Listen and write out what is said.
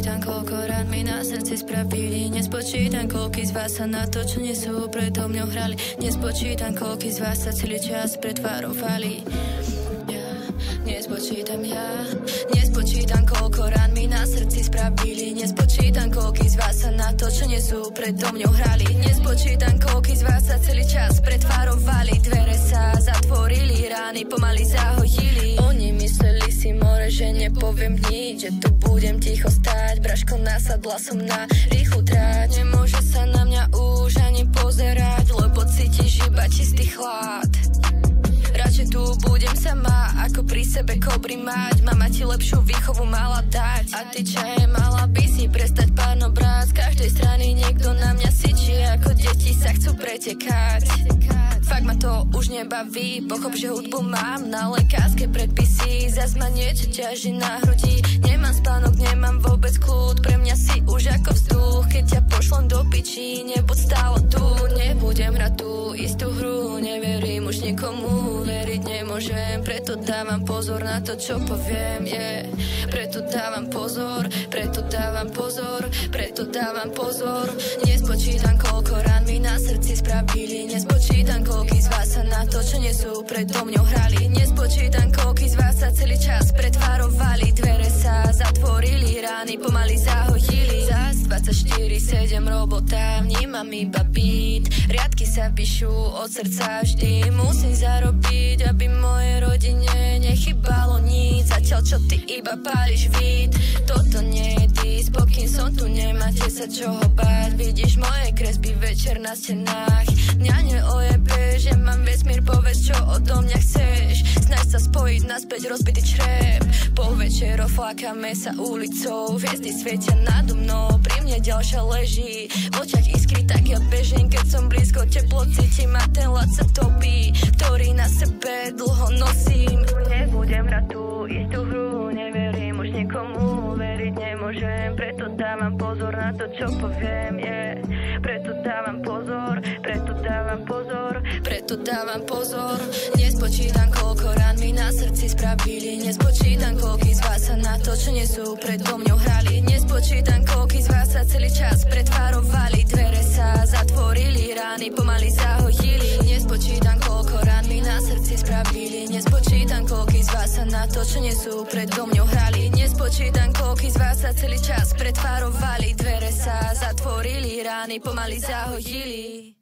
Nespočítam, koľko rán mi na srdci spravili. Nespočítam, koľký z vás sa na to, čo nesú, predo mňou hrali. Nespočítam, koľký z vás sa celý čas pretvarovali. Nespočítam, koľko rán mi na srdci spravili. Nespočítam, koľký z vás sa na to, čo nesú, predo mňou hrali. Nespočítam, koľký z vás sa celý čas pretvarovali. Dvere sa zatvorili, rány pomaly zahojili. Oni mysleli si more, že nepoviem nič, že tu budem ticho stáť. Braško, nasadla som na rýchlu tráť. Nemôže sa na mňa už ani pozerať, lebo cítiš iba čistý chlad. Radšej tu budem sama, ako pri sebe kobry mať. Mama ti lepšiu výchovu mala dať. A ty čaje, mala by si prestať panobrať. Z každej strany niekto na mňa syčí, ako deti sa chcú pretekať. Fakt ma to už nebaví, pochop, že hudbu mám na lekárske predpisy. Zas ma niečo ťaží na hrudi. Nemám spánok, nemám vôbec kľud. Pre mňa si už ako vzduch, keď ťa pošlem do piči. Nebuď stále tu, nebudem hrať tú istú hru. Neverím už nikomu, veriť nemôžem. Preto dávam pozor na to, čo poviem, Preto dávam pozor, preto dávam pozor, preto dávam pozor. Nespočítam, koľko rán mi na srdci spravili. Nespočítam, koľký z vás sa na to, čo nesú, predo mňou hrali. Nespočítam, koľký z vás sa celý čas pretvarovali. Dvere sa zatvorili, rány pomaly zahojili. Zas 24/7 robota, vnímam iba beat. Riadky sa píšu od srdca vždy. Musím zarobiť, aby mojej rodine nechybalo nic. Zatiaľ čo ty iba páliš vid. Toto nie je dis, pokým som tu, nemáte sa čoho báť. Vidíš moje kresby večer na stenách. Mňa neojebe, že mám vesmír, povedz, čo odo mňa chceš. Snaž sa spojiť naspäť rozbitý črep. Po večero flákame sa ulicou. Hviezdy svietia nado mnou, pri mne ďalšia leží. V očiach iskry, tak ja bežím, keď som blízko, teplo cítim a ten ľad sa topí, ktorý na sebe dlho nosím. Nebudem hrať tú istú hru, neverím už nikomu, veriť nemôžem. Preto dávam pozor na to, čo poviem, Preto dávam pozor, preto dávam pozor, preto dávam pozor. Nespočítam, koľko rán mi na srdci spravili. Nespočítam, koľký z vás sa na to, čo nesú, predo mňou hrali. Nespočítam, koľký z vás sa celý čas pretvarovali. Dvere sa zatvorili, rány pomaly zahojili. Nespočítam, koľko rán mi na srdci spravili. Nespočítam, koľký z vás sa na to, čo nesú, predo mňou hrali. Nespočítam, koľký z vás sa celý čas pretvarovali. Dvere sa zatvorili, rány pomaly zahojili.